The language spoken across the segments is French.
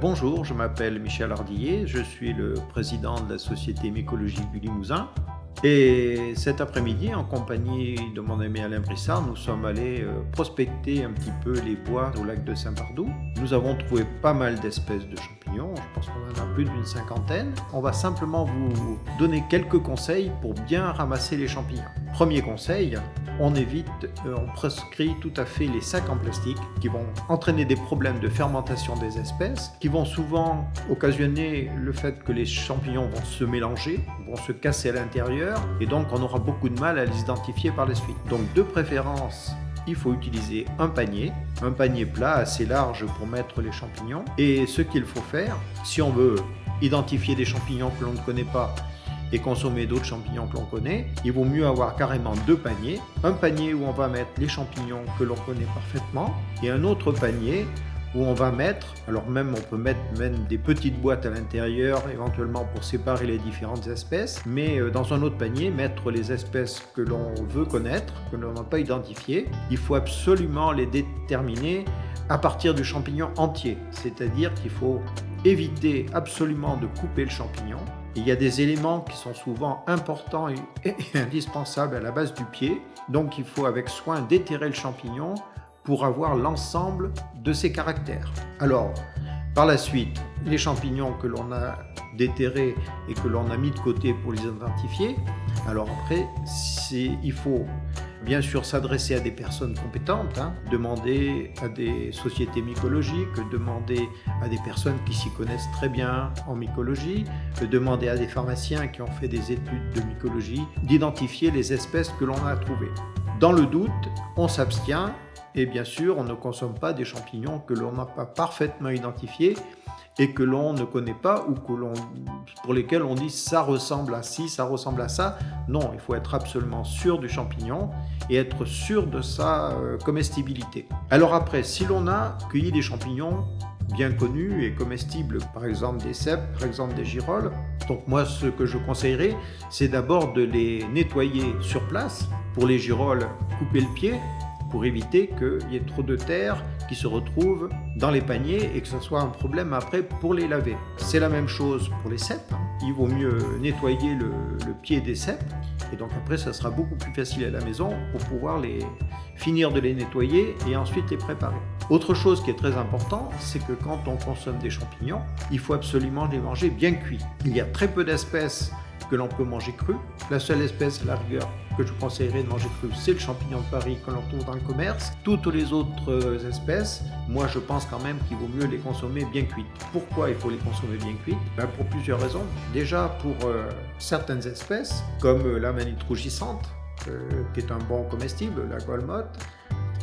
Bonjour, je m'appelle Michel Ardillet, je suis le président de la Société mycologique du Limousin. Et cet après-midi, en compagnie de mon ami Alain Brissard, nous sommes allés prospecter un petit peu les bois au lac de Saint-Pardoux. Nous avons trouvé pas mal d'espèces de champignons, je pense qu'on en a plus d'une cinquantaine. On va simplement vous donner quelques conseils pour bien ramasser les champignons. Premier conseil, on prescrit tout à fait les sacs en plastique qui vont entraîner des problèmes de fermentation des espèces, qui vont souvent occasionner le fait que les champignons vont se mélanger, vont se casser à l'intérieur, et donc on aura beaucoup de mal à les identifier par la suite. Donc de préférence, il faut utiliser un panier plat assez large pour mettre les champignons. Et ce qu'il faut faire, si on veut identifier des champignons que l'on ne connaît pas et consommer d'autres champignons que l'on connaît, il vaut mieux avoir carrément deux paniers. Un panier où on va mettre les champignons que l'on connaît parfaitement et un autre panier où on va mettre, alors même on peut mettre des petites boîtes à l'intérieur éventuellement pour séparer les différentes espèces, mais dans un autre panier mettre les espèces que l'on veut connaître, que l'on n'a pas identifiées. Il faut absolument les déterminer à partir du champignon entier, c'est-à-dire qu'il faut éviter absolument de couper le champignon. Il y a des éléments qui sont souvent importants et indispensables à la base du pied, donc il faut avec soin déterrer le champignon pour avoir l'ensemble de ses caractères. Alors, par la suite, les champignons que l'on a déterrés et que l'on a mis de côté pour les identifier, alors après, il faut bien sûr s'adresser à des personnes compétentes, demander à des sociétés mycologiques, demander à des personnes qui s'y connaissent très bien en mycologie, demander à des pharmaciens qui ont fait des études de mycologie, d'identifier les espèces que l'on a trouvées. Dans le doute, on s'abstient et bien sûr, on ne consomme pas des champignons que l'on n'a pas parfaitement identifiés et que l'on ne connaît pas ou pour lesquels on dit ça ressemble à ci, ça ressemble à ça. Non, il faut être absolument sûr du champignon et être sûr de sa comestibilité. Alors après, si l'on a cueilli des champignons bien connus et comestibles, par exemple des cèpes, par exemple des girolles, donc moi ce que je conseillerais, c'est d'abord de les nettoyer sur place. Pour les girolles, couper le pied, pour éviter qu'il y ait trop de terre qui se retrouve dans les paniers et que ce soit un problème après pour les laver. C'est la même chose pour les cèpes. Il vaut mieux nettoyer le pied des cèpes et donc après ça sera beaucoup plus facile à la maison pour pouvoir finir de les nettoyer et ensuite les préparer. Autre chose qui est très important, c'est que quand on consomme des champignons, il faut absolument les manger bien cuits. Il y a très peu d'espèces que l'on peut manger cru. La seule espèce, à la rigueur, que je conseillerais de manger cru, c'est le champignon de Paris que l'on trouve dans le commerce. Toutes les autres espèces, moi je pense quand même qu'il vaut mieux les consommer bien cuites. Pourquoi il faut les consommer bien cuites? Pour plusieurs raisons. Déjà pour certaines espèces, comme l'amanite rougissante, qui est un bon comestible, la gualmotte.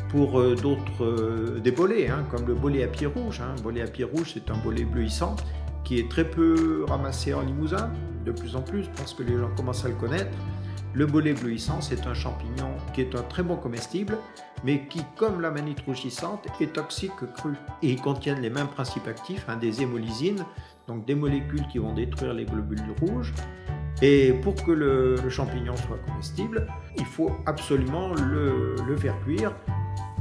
Pour d'autres, des bolets, comme le bolet à pied rouge. Le bolet à pied rouge, c'est un bolet bleuissant qui est très peu ramassé en Limousin, de plus en plus, parce que les gens commencent à le connaître. Le bolet bleuissant, c'est un champignon qui est un très bon comestible, mais qui, comme l'amanite rougissante, est toxique cru. Et ils contiennent les mêmes principes actifs, des hémolysines, donc des molécules qui vont détruire les globules rouges. Et pour que le champignon soit comestible, il faut absolument le faire cuire.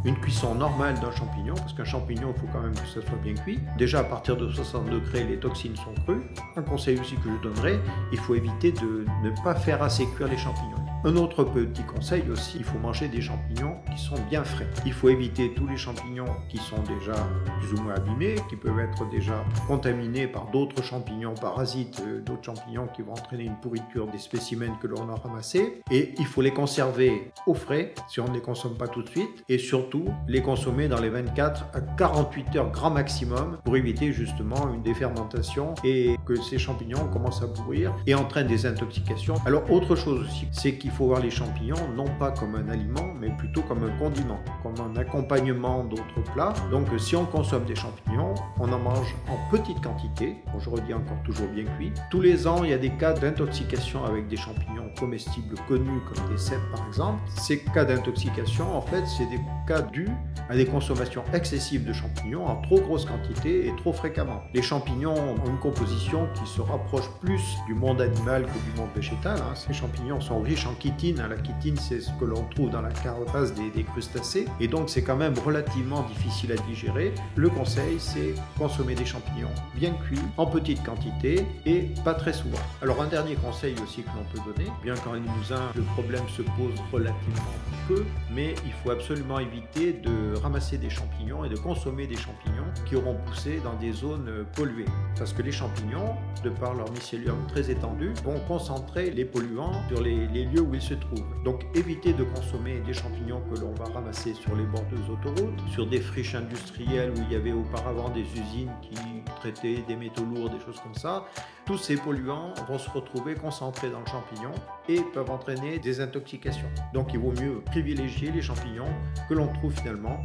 Une cuisson normale d'un champignon, parce qu'un champignon, il faut quand même que ça soit bien cuit. Déjà, à partir de 60 degrés, les toxines sont crues. Un conseil aussi que je donnerais, il faut éviter de ne pas faire assez cuire les champignons. Un autre petit conseil aussi, il faut manger des champignons qui sont bien frais. Il faut éviter tous les champignons qui sont déjà plus ou moins abîmés, qui peuvent être déjà contaminés par d'autres champignons parasites, d'autres champignons qui vont entraîner une pourriture des spécimens que l'on a ramassés. Et il faut les conserver au frais, si on ne les consomme pas tout de suite, et surtout les consommer dans les 24 à 48 heures grand maximum pour éviter justement une défermentation et que ces champignons commencent à pourrir et entraînent des intoxications. Alors autre chose aussi, c'est qu'il faut voir les champignons non pas comme un aliment mais plutôt comme un condiment, comme un accompagnement d'autres plats. Donc si on consomme des champignons, on en mange en petite quantité, bon, je redis encore toujours bien cuit. Tous les ans, il y a des cas d'intoxication avec des champignons comestibles connus comme des cèpes par exemple. Ces cas d'intoxication, en fait, c'est des cas dus à des consommations excessives de champignons en trop grosse quantité et trop fréquemment. Les champignons ont une composition qui se rapproche plus du monde animal que du monde végétal. Ces champignons sont riches en chitine. La chitine, c'est ce que l'on trouve dans la carapace des crustacés, et donc c'est quand même relativement difficile à digérer. Le conseil, c'est consommer des champignons bien cuits, en petite quantité et pas très souvent. Alors un dernier conseil aussi que l'on peut donner, bien qu'en Limousin, le problème se pose relativement peu, mais il faut absolument éviter de ramasser des champignons et de consommer des champignons qui auront poussé dans des zones polluées. Parce que les champignons, de par leur mycélium très étendu, vont concentrer les polluants sur les lieux où ils se trouvent. Donc évitez de consommer des champignons que l'on va ramasser sur les bords des autoroutes, sur des friches industrielles où il y avait auparavant des usines qui traitaient des métaux lourds, des choses comme ça. Tous ces polluants vont se retrouver concentrés dans le champignon et peuvent entraîner des intoxications. Donc il vaut mieux privilégier les champignons que l'on trouve finalement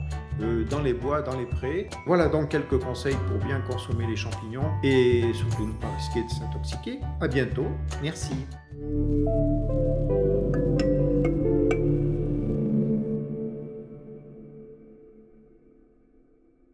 dans les bois, dans les prés. Voilà donc quelques conseils pour bien consommer les champignons et surtout ne pas risquer de s'intoxiquer. À bientôt, merci.